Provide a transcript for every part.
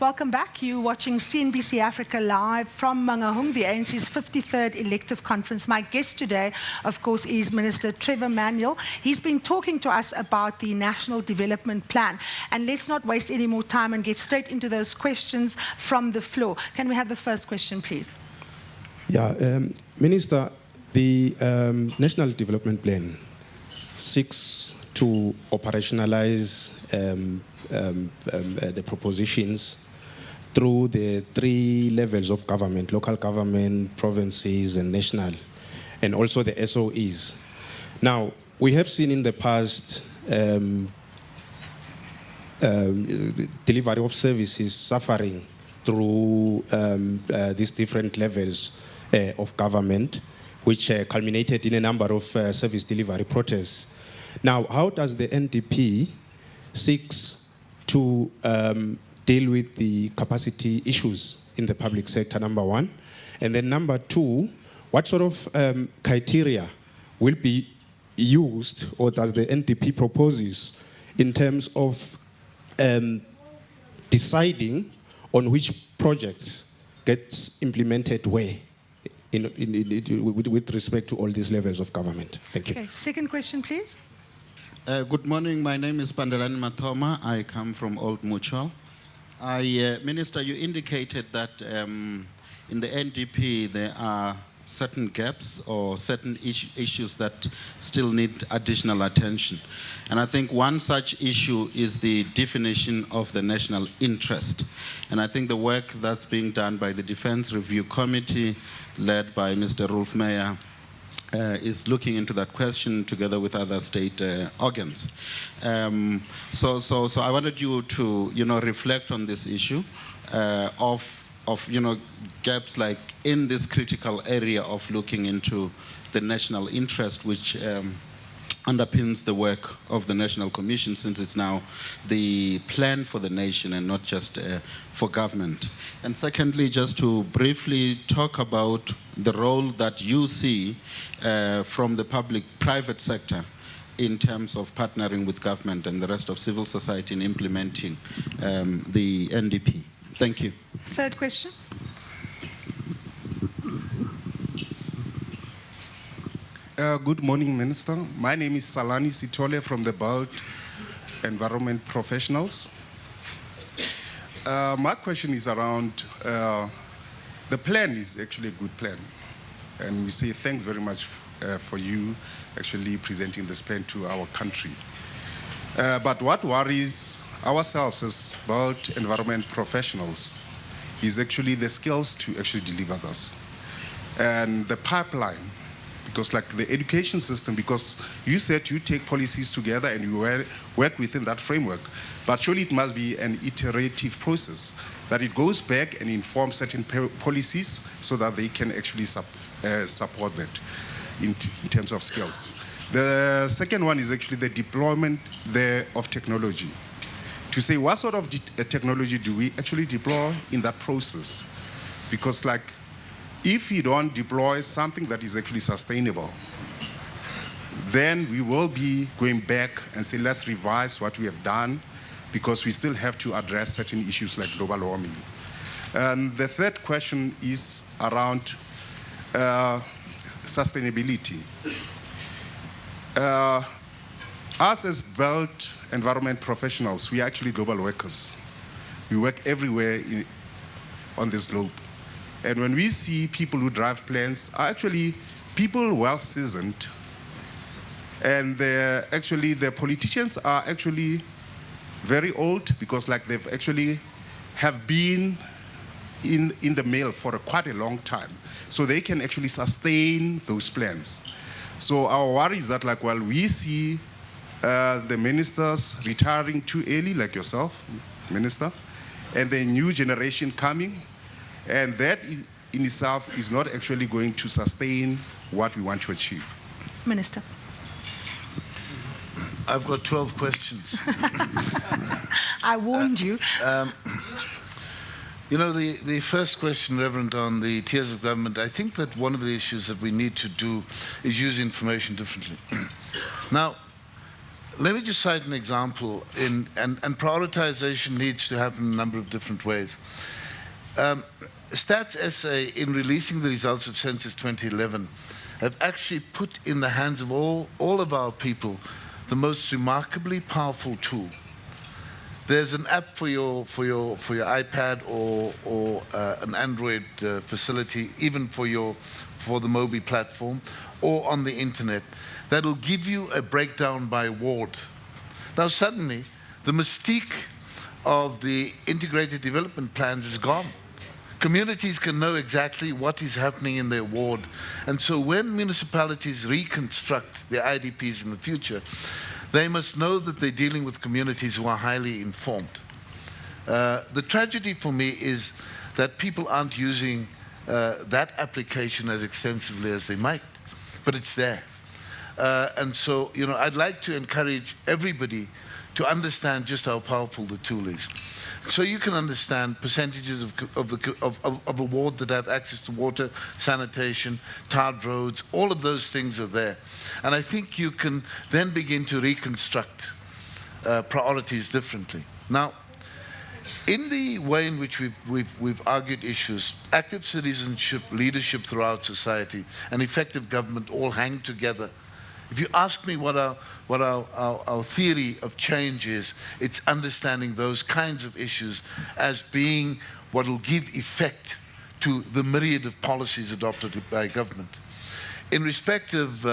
Welcome back. You're watching CNBC Africa Live from Manguang, the ANC's 53rd elective conference. My guest today, of course, is Minister Trevor Manuel. He's been talking to us about the National Development Plan. And let's not waste any more time and get straight into those questions from the floor. Can we have the first question, please? Yeah, Minister, the National Development Plan seeks to operationalize the propositions through the 3 levels of government: local government, provinces, and national, and also the SOEs. Now, we have seen in the past delivery of services suffering through these different levels of government, which culminated in a number of service delivery protests. Now, how does the NDP seeks to deal with the capacity issues in the public sector, number one? And then number two, what sort of criteria will be used, or does the NDP proposes, in terms of deciding on which projects gets implemented where with respect to all these levels of government? Thank you. Okay, second question, please. Good morning. My name is Pandelani Mathoma. I come from Old Mutual. Minister, you indicated that in the NDP there are certain gaps or certain issues that still need additional attention. And I think one such issue is the definition of the national interest. And I think the work that's being done by the Defense Review Committee, led by Mr. Rolf Meyer, is looking into that question together with other state organs. So I wanted you to, reflect on this issue of gaps like in this critical area of looking into the national interest, which underpins the work of the National Commission, since it's now the plan for the nation and not just for government. And secondly, just to briefly talk about the role that you see from the public-private sector in terms of partnering with government and the rest of civil society in implementing the NDP. Thank you. Third question. Good morning, Minister. My name is Salani Sitole from the Belt Environment Professionals. My question is around, the plan is actually a good plan. And we say thanks very much for you actually presenting this plan to our country. But what worries ourselves as Belt Environment Professionals is actually the skills to actually deliver this. And the pipeline, because like the education system, because you said you take policies together and you work within that framework, but surely it must be an iterative process, that it goes back and informs certain policies so that they can actually support that in terms of skills. The second one is actually the deployment of technology. To say what sort of technology do we actually deploy in that process? Because like, if you don't deploy something that is actually sustainable, then we will be going back and say, let's revise what we have done, because we still have to address certain issues like global warming. And the third question is around sustainability. Us as Belt Environment Professionals, we are actually global workers. We work everywhere on this globe. And when we see people who drive planes are actually people well seasoned, and the politicians are actually very old, because like they've actually have been in the mail for quite a long time, so they can actually sustain those plans. So our worry is that like, while we see the ministers retiring too early, like yourself, Minister, and the new generation coming, and that in itself is not actually going to sustain what we want to achieve. Minister. I've got 12 questions. I warned you. The first question, Reverend, on the tiers of government, I think that one of the issues that we need to do is use information differently. Now, Let me just cite an example, and prioritization needs to happen in a number of different ways. Stats SA, in releasing the results of Census 2011, have actually put in the hands of all of our people the most remarkably powerful tool. There's an app for your iPad or an Android facility, even for the Mobi platform, or on the internet, that'll give you a breakdown by ward. Now suddenly, the mystique of the integrated development plans is gone. Communities can know exactly what is happening in their ward. And so when municipalities reconstruct their IDPs in the future, they must know that they're dealing with communities who are highly informed. The tragedy for me is that people aren't using that application as extensively as they might, but it's there. And so, I'd like to encourage everybody to understand just how powerful the tool is. So you can understand percentages of a ward that have access to water, sanitation, tarred roads, all of those things are there. And I think you can then begin to reconstruct priorities differently. Now, in the way in which we've argued issues, active citizenship, leadership throughout society, and effective government all hang together. If you ask me what our theory of change is, it's understanding those kinds of issues as being what will give effect to the myriad of policies adopted by government. In respect of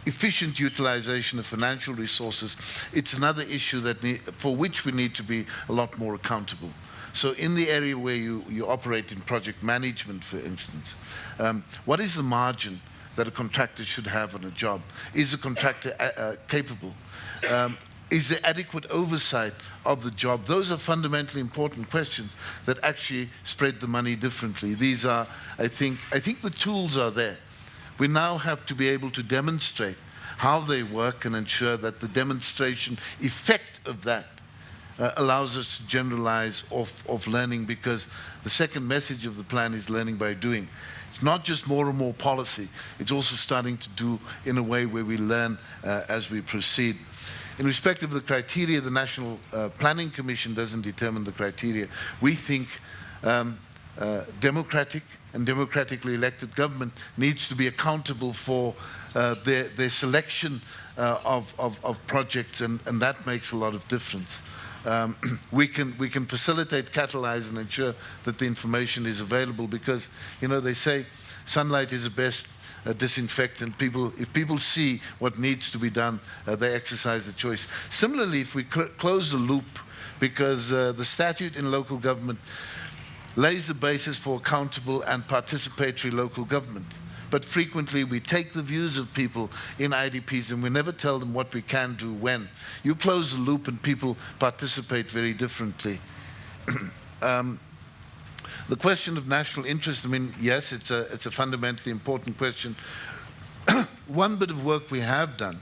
efficient utilization of financial resources, it's another issue for which we need to be a lot more accountable. So in the area where you operate in project management, for instance, what is the margin that a contractor should have on a job? Is the contractor capable? Is there adequate oversight of the job? Those are fundamentally important questions that actually spread the money differently. These are, I think the tools are there. We now have to be able to demonstrate how they work and ensure that the demonstration effect of that allows us to generalize of learning, because the second message of the plan is learning by doing. It's not just more and more policy, it's also starting to do in a way where we learn as we proceed. In respect of the criteria, the National Planning Commission doesn't determine the criteria. We think democratic and democratically elected government needs to be accountable for their selection of projects, and that makes a lot of difference. We can facilitate, catalyze, and ensure that the information is available, because, they say sunlight is the best disinfectant. If people see what needs to be done, they exercise the choice. Similarly, if we close the loop, because the statute in local government lays the basis for accountable and participatory local government. But frequently we take the views of people in IDPs and we never tell them what we can do when. You close the loop and people participate very differently. The question of national interest, yes, it's a fundamentally important question. One bit of work we have done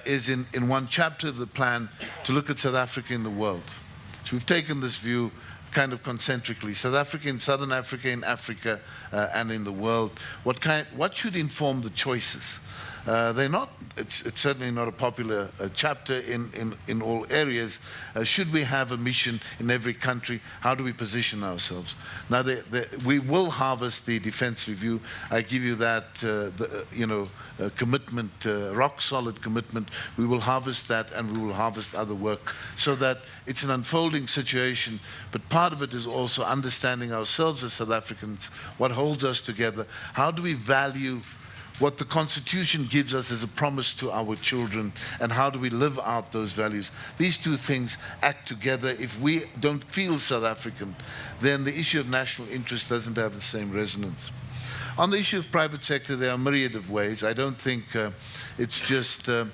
is in one chapter of the plan to look at South Africa in the world. So we've taken this view kind of concentrically. South Africa in Southern Africa, in Africa, and in the world. What should inform the choices? It's certainly not a popular chapter in all areas. Should we have a mission in every country? How do we position ourselves? Now, we will harvest the defense review. I give you that, commitment, rock solid commitment. We will harvest that, and we will harvest other work, so that it's an unfolding situation. But part of it is also understanding ourselves as South Africans, what holds us together. How do we value what the Constitution gives us as a promise to our children, and how do we live out those values? These two things act together. If we don't feel South African, then the issue of national interest doesn't have the same resonance. On the issue of private sector, there are a myriad of ways. I don't think it's just a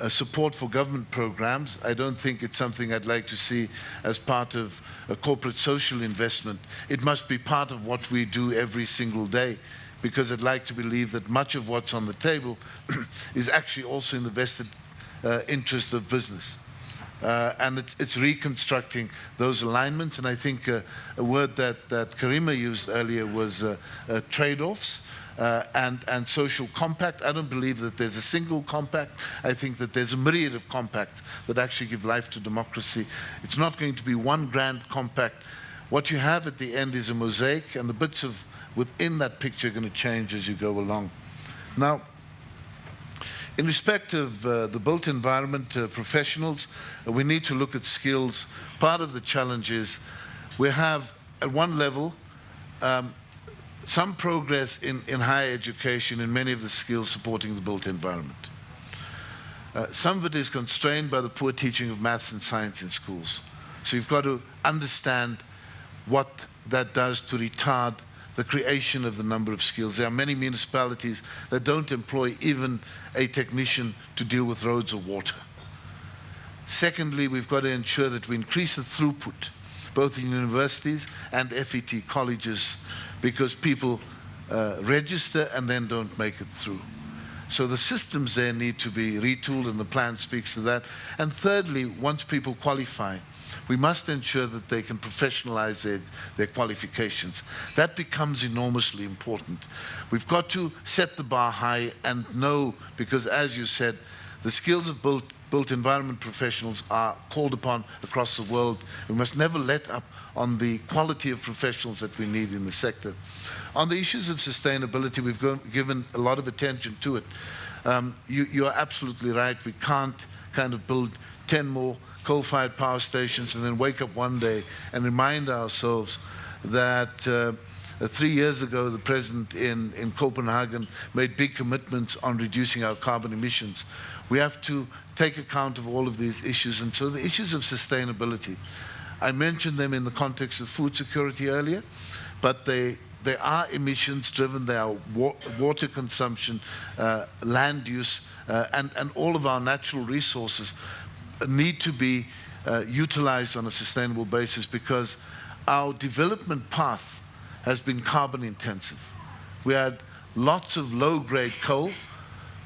support for government programs. I don't think it's something I'd like to see as part of a corporate social investment. It must be part of what we do every single day, because I'd like to believe that much of what's on the table is actually also in the vested interest of business. And it's reconstructing those alignments. And I think a word that Karima used earlier was trade-offs. and social compact. I don't believe that there's a single compact. I think that there's a myriad of compacts that actually give life to democracy. It's not going to be one grand compact. What you have at the end is a mosaic, and the bits of within that picture are going to change as you go along. Now, in respect of the built environment professionals, we need to look at skills. Part of the challenge is we have, at one level, some progress in higher education in many of the skills supporting the built environment. Some of it is constrained by the poor teaching of maths and science in schools. So you've got to understand what that does to retard the creation of the number of skills. There are many municipalities that don't employ even a technician to deal with roads or water. Secondly, we've got to ensure that we increase the throughput, both in universities and FET colleges, because people register and then don't make it through. So the systems there need to be retooled, and the plan speaks to that. And thirdly, once people qualify, we must ensure that they can professionalize their qualifications. That becomes enormously important. We've got to set the bar high and know, because as you said, the skills of built environment professionals are called upon across the world. We must never let up on the quality of professionals that we need in the sector. On the issues of sustainability, we've given a lot of attention to it. You are absolutely right. We can't kind of build 10 more coal-fired power stations and then wake up one day and remind ourselves that 3 years ago the president in Copenhagen made big commitments on reducing our carbon emissions. We have to take account of all of these issues, and so the issues of sustainability, I mentioned them in the context of food security earlier, but they are emissions driven, they are water consumption, land use, and all of our natural resources need to be utilized on a sustainable basis, because our development path has been carbon intensive. We had lots of low-grade coal,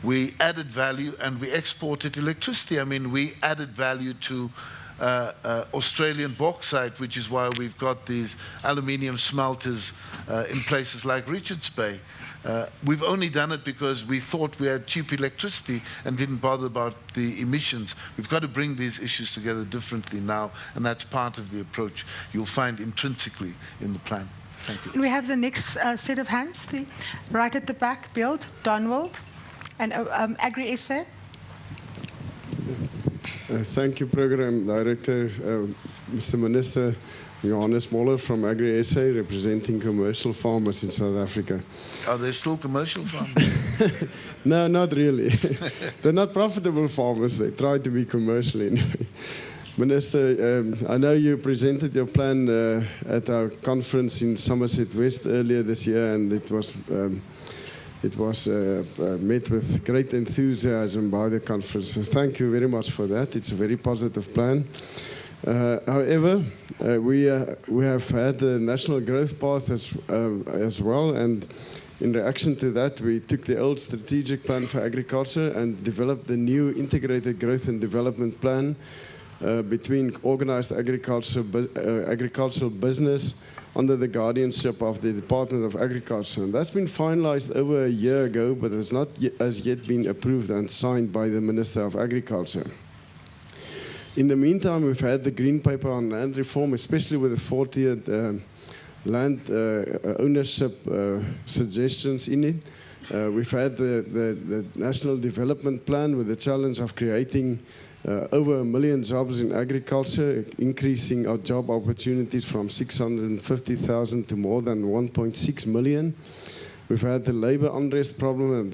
we added value, and we exported electricity. I mean, we added value to Australian bauxite, which is why we've got these aluminium smelters in places like Richards Bay. We've only done it because we thought we had cheap electricity and didn't bother about the emissions. We've got to bring these issues together differently now, and that's part of the approach you'll find intrinsically in the plan. Thank you. And we have the next set of hands, right at the back, Build, Donald, and Agri-SA. Thank you, Program Director. Mr. Minister, Johannes Moller from Agri-SA, representing commercial farmers in South Africa. Are there still commercial farmers? No, not really. They're not profitable farmers. They try to be commercial anyway. Minister, I know you presented your plan at our conference in Somerset West earlier this year, and it was met with great enthusiasm by the conference. So thank you very much for that. It's a very positive plan. However, we have had the national growth path as well, and in reaction to that, we took the old strategic plan for agriculture and developed the new integrated growth and development plan between organized agricultural business under the guardianship of the Department of Agriculture. And that's been finalized over a year ago, but it's not as yet been approved and signed by the Minister of Agriculture. In the meantime, we've had the Green Paper on land reform, especially with the 4-tiered land ownership suggestions in it. We've had the National Development Plan with the challenge of creating over 1 million jobs in agriculture, increasing our job opportunities from 650,000 to more than 1.6 million. We've had the labor unrest problem and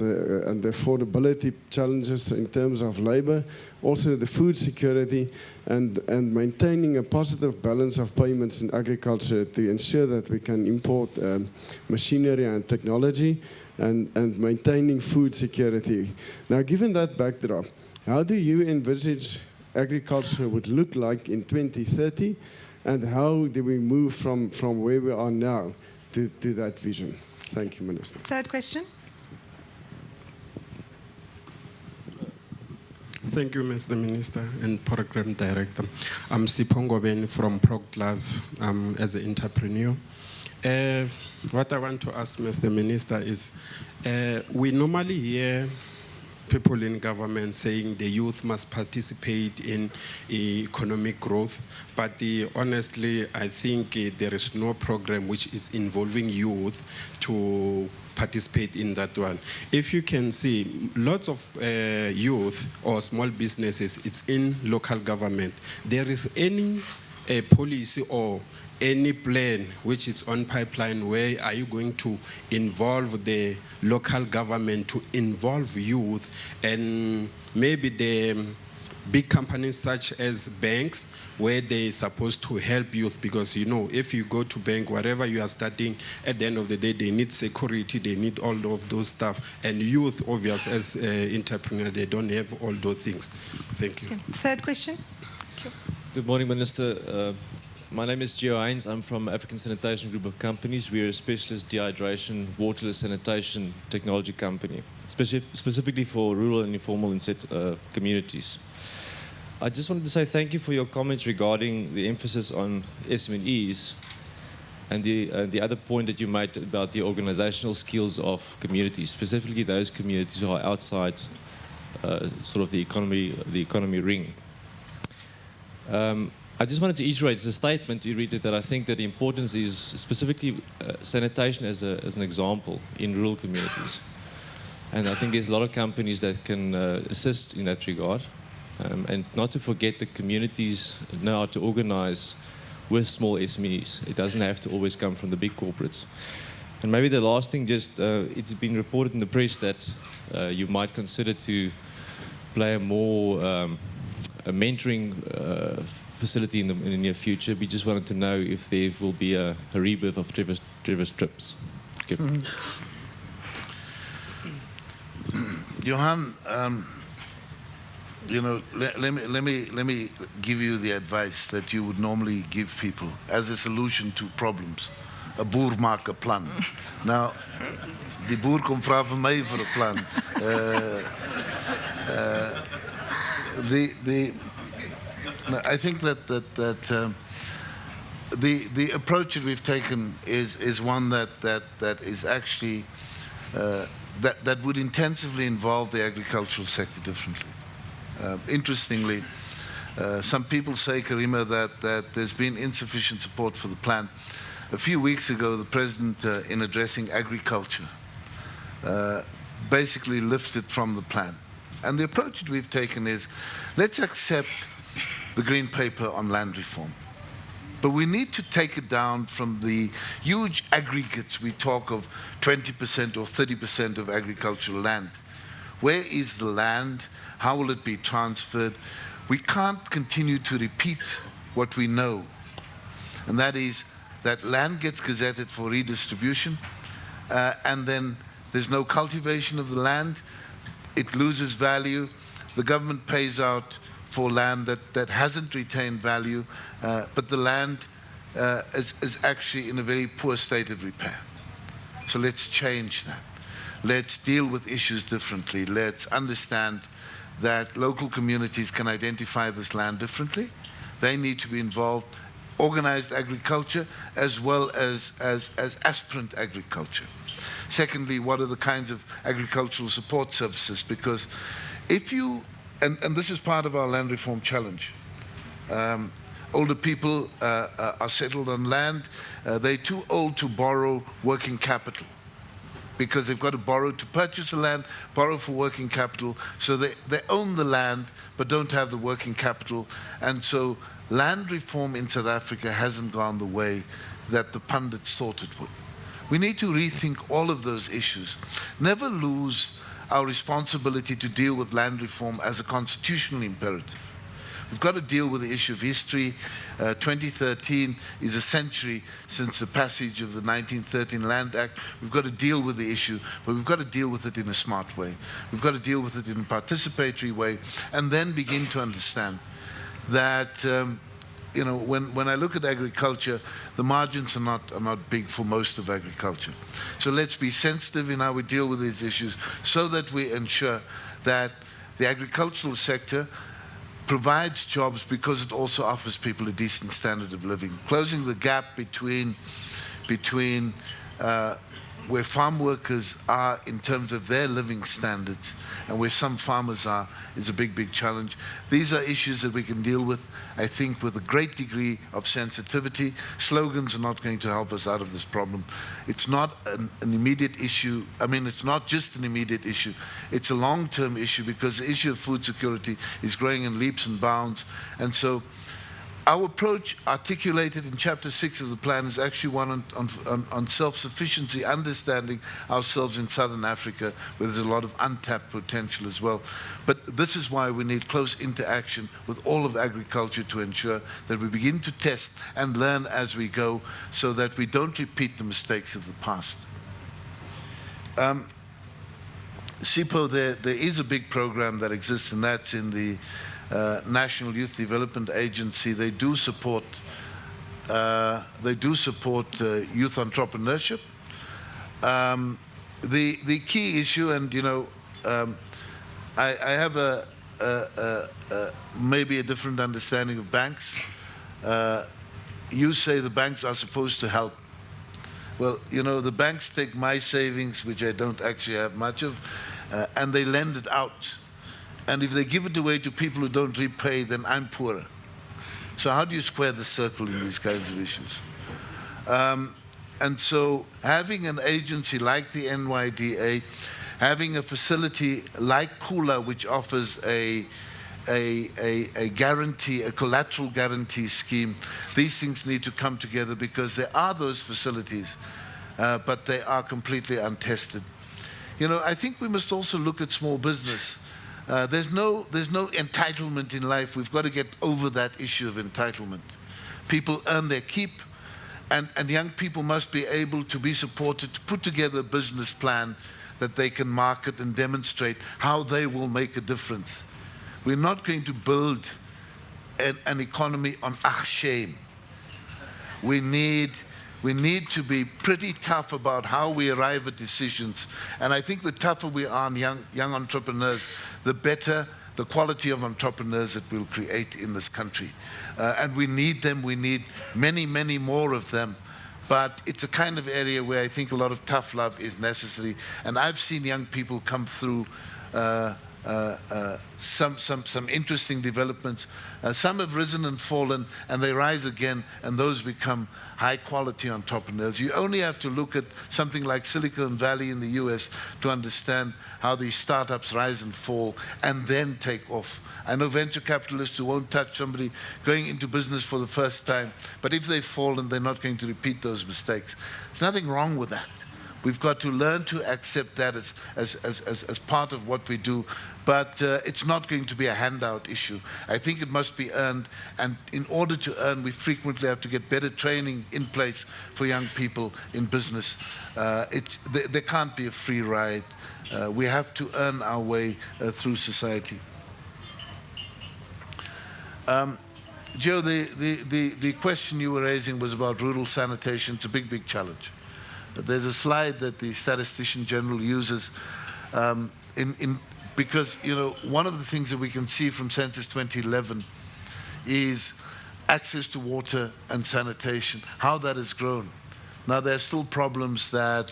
the affordability challenges in terms of labor, also the food security, and maintaining a positive balance of payments in agriculture to ensure that we can import machinery and technology and maintaining food security. Now, given that backdrop, how do you envisage agriculture would look like in 2030, and how do we move from where we are now to that vision? Thank you, Minister. Third question. Thank you, Mr. Minister and Program Director. I'm Sipongo Ben from ProGlass as an entrepreneur. What I want to ask Mr. Minister is, We normally hear people in government saying the youth must participate in economic growth, but honestly, I think there is no program which is involving youth to participate in that one. If you can see, lots of youth or small businesses, it's in local government. There is any policy or any plan which is on pipeline, where are you going to involve the local government to involve youth and maybe the big companies such as banks, where they're supposed to help youth? Because, you know, if you go to bank, wherever you are starting, at the end of the day, they need security, they need all of those stuff. And youth, obviously, as entrepreneurs, they don't have all those things. Thank you. Okay. Third question. Good morning, Minister. My name is Gio Hines. I'm from African Sanitation Group of Companies. We are a specialist dehydration, waterless sanitation technology company, specifically for rural and informal communities. I just wanted to say thank you for your comments regarding the emphasis on SMEs and the other point that you made about the organizational skills of communities, specifically those communities who are outside sort of the economy ring. I just wanted to iterate, it's a statement you read it, that I think that the importance is specifically sanitation as an example in rural communities. And I think there's a lot of companies that can assist in that regard. And not to forget, the communities know how to organize with small SMEs. It doesn't have to always come from the big corporates. And maybe the last thing, just it's been reported in the press that you might consider to play a more a mentoring facility in the near future. We just wanted to know if there will be a rebirth of Trevor's trips. Okay. Johan, you know, let me give you the advice that you would normally give people as a solution to problems. 'n boer maak 'n plan. Nou, die boer kom vra vir my vir 'n plan. I think that the approach that we've taken is one that is actually that would intensively involve the agricultural sector differently. Interestingly, some people say, Karima, that there's been insufficient support for the plan. A few weeks ago, the President, in addressing agriculture, basically lifted from the plan. And the approach that we've taken is, let's accept the Green Paper on land reform. But we need to take it down from the huge aggregates. We talk of 20% or 30% of agricultural land. Where is the land? How will it be transferred? We can't continue to repeat what we know. And that is that land gets gazetted for redistribution, and then there's no cultivation of the land. It loses value. The government pays out for land that hasn't retained value, but the land is actually in a very poor state of repair. So let's change that. Let's deal with issues differently. Let's understand that local communities can identify this land differently. They need to be involved. Organized agriculture as well as aspirant agriculture. Secondly, what are the kinds of agricultural support services? Because if you, and this is part of our land reform challenge, older people are settled on land. They're too old to borrow working capital because they've got to borrow to purchase the land, borrow for working capital. So they own the land but don't have the working capital. And so land reform in South Africa hasn't gone the way that the pundits thought it would. We need to rethink all of those issues. Never lose our responsibility to deal with land reform as a constitutional imperative. We've got to deal with the issue of history. 2013 is a century since the passage of the 1913 Land Act. We've got to deal with the issue, but we've got to deal with it in a smart way. We've got to deal with it in a participatory way, and then begin to understand that you know, when I look at agriculture, the margins are not big for most of agriculture. So let's be sensitive in how we deal with these issues so that we ensure that the agricultural sector provides jobs because it also offers people a decent standard of living. Closing the gap between where farm workers are in terms of their living standards and where some farmers are is a big, big challenge. These are issues that we can deal with, I think, with a great degree of sensitivity. Slogans are not going to help us out of this problem. It's not an immediate issue. I mean, it's not just an immediate issue. It's a long-term issue because the issue of food security is growing in leaps and bounds. And so our approach articulated in Chapter 6 of the plan is actually one on self-sufficiency, understanding ourselves in Southern Africa, where there's a lot of untapped potential as well. But this is why we need close interaction with all of agriculture to ensure that we begin to test and learn as we go so that we don't repeat the mistakes of the past. SIPO, there is a big program that exists, and that's in the National Youth Development Agency. They do support youth entrepreneurship. The key issue, and you know, I have maybe a different understanding of banks. You say the banks are supposed to help. Well, you know, the banks take my savings, which I don't actually have much of, and they lend it out. And if they give it away to people who don't repay, then I'm poorer. So how do you square the circle in these kinds of issues? And so having an agency like the NYDA, having a facility like Kula, which offers a guarantee, a collateral guarantee scheme, these things need to come together because there are those facilities, but they are completely untested. You know, I think we must also look at small business. There's no entitlement in life. We've got to get over that issue of entitlement. People earn their keep, and young people must be able to be supported to put together a business plan that they can market and demonstrate how they will make a difference. We're not going to build an economy on shame. We need to be pretty tough about how we arrive at decisions. And I think the tougher we are on young entrepreneurs, the better the quality of entrepreneurs that we'll create in this country. And we need them. We need many, many more of them. But it's a kind of area where I think a lot of tough love is necessary. And I've seen young people come through some interesting developments. Some have risen and fallen, and they rise again, and those become high-quality entrepreneurs. You only have to look at something like Silicon Valley in the US to understand how these startups rise and fall and then take off. I know venture capitalists who won't touch somebody going into business for the first time, but if they've fallen, they're not going to repeat those mistakes. There's nothing wrong with that. We've got to learn to accept that as part of what we do, but it's not going to be a handout issue. I think it must be earned, and in order to earn, we frequently have to get better training in place for young people in business. There can't be a free ride. We have to earn our way through society. Joe, the question you were raising was about rural sanitation. It's a big, big challenge. There's a slide that the Statistician General uses because, you know, one of the things that we can see from Census 2011 is access to water and sanitation, how that has grown. Now, there are still problems that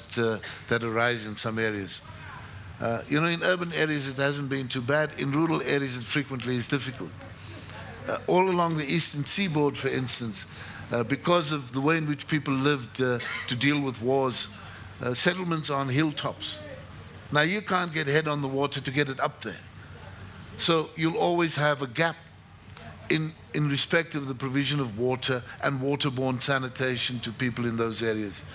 arise in some areas. You know, in urban areas, it hasn't been too bad. In rural areas, it frequently is difficult. All along the eastern seaboard, for instance, because of the way in which people lived to deal with wars, settlements are on hilltops. Now, you can't get head on the water to get it up there. So you'll always have a gap in respect of the provision of water and waterborne sanitation to people in those areas.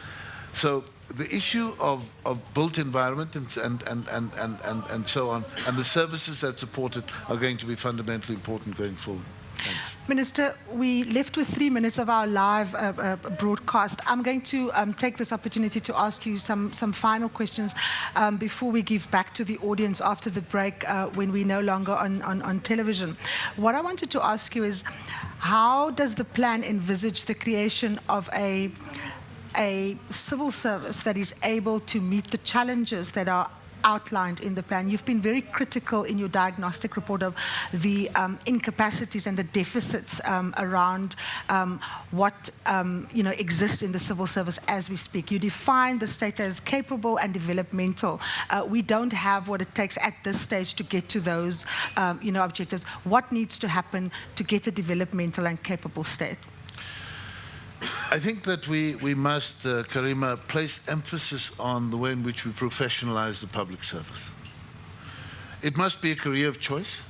So the issue of built environment and so on, and the services that support it are going to be fundamentally important going forward. Thanks. Minister, we left with 3 minutes of our live broadcast. I'm going to take this opportunity to ask you some final questions before we give back to the audience after the break when we're no longer on television. What I wanted to ask you is, how does the plan envisage the creation of a civil service that is able to meet the challenges that are outlined in the plan. You've been very critical in your diagnostic report of the incapacities and the deficits around what exists in the civil service as we speak. You define the state as capable and developmental. We don't have what it takes at this stage to get to those objectives. What needs to happen to get a developmental and capable state? I think that we must, Karima, place emphasis on the way in which we professionalize the public service. It must be a career of choice,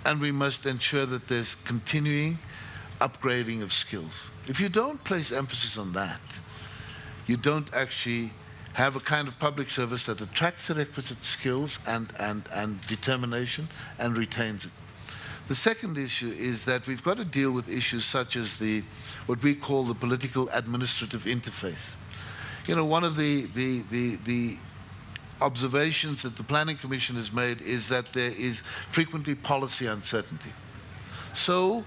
and we must ensure that there's continuing upgrading of skills. If you don't place emphasis on that, you don't actually have a kind of public service that attracts the requisite skills and determination and retains it. The second issue is that we've got to deal with issues such as what we call the political administrative interface. One of the observations that the Planning Commission has made is that there is frequently policy uncertainty. So,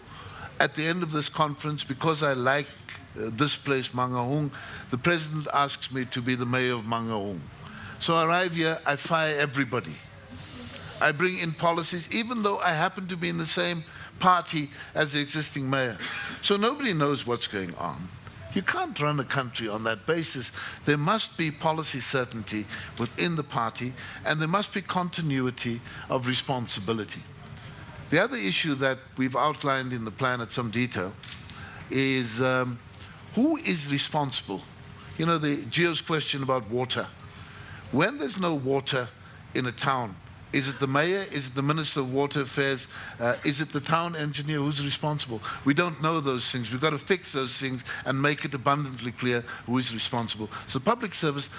at the end of this conference, because I like this place, Manguang, the President asks me to be the mayor of Manguang. So I arrive here, I fire everybody. I bring in policies, even though I happen to be in the same party as the existing mayor. So nobody knows what's going on. You can't run a country on that basis. There must be policy certainty within the party, and there must be continuity of responsibility. The other issue that we've outlined in the plan at some detail is who is responsible? The Gio's question about water. When there's no water in a town, is it the mayor? Is it the Minister of Water Affairs? Is it the town engineer who's responsible? We don't know those things. We've got to fix those things and make it abundantly clear who is responsible. So public service,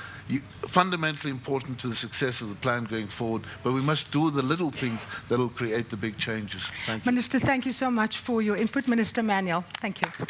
fundamentally important to the success of the plan going forward, but we must do the little things that will create the big changes. Thank you. Minister, thank you so much for your input. Minister Manuel, thank you.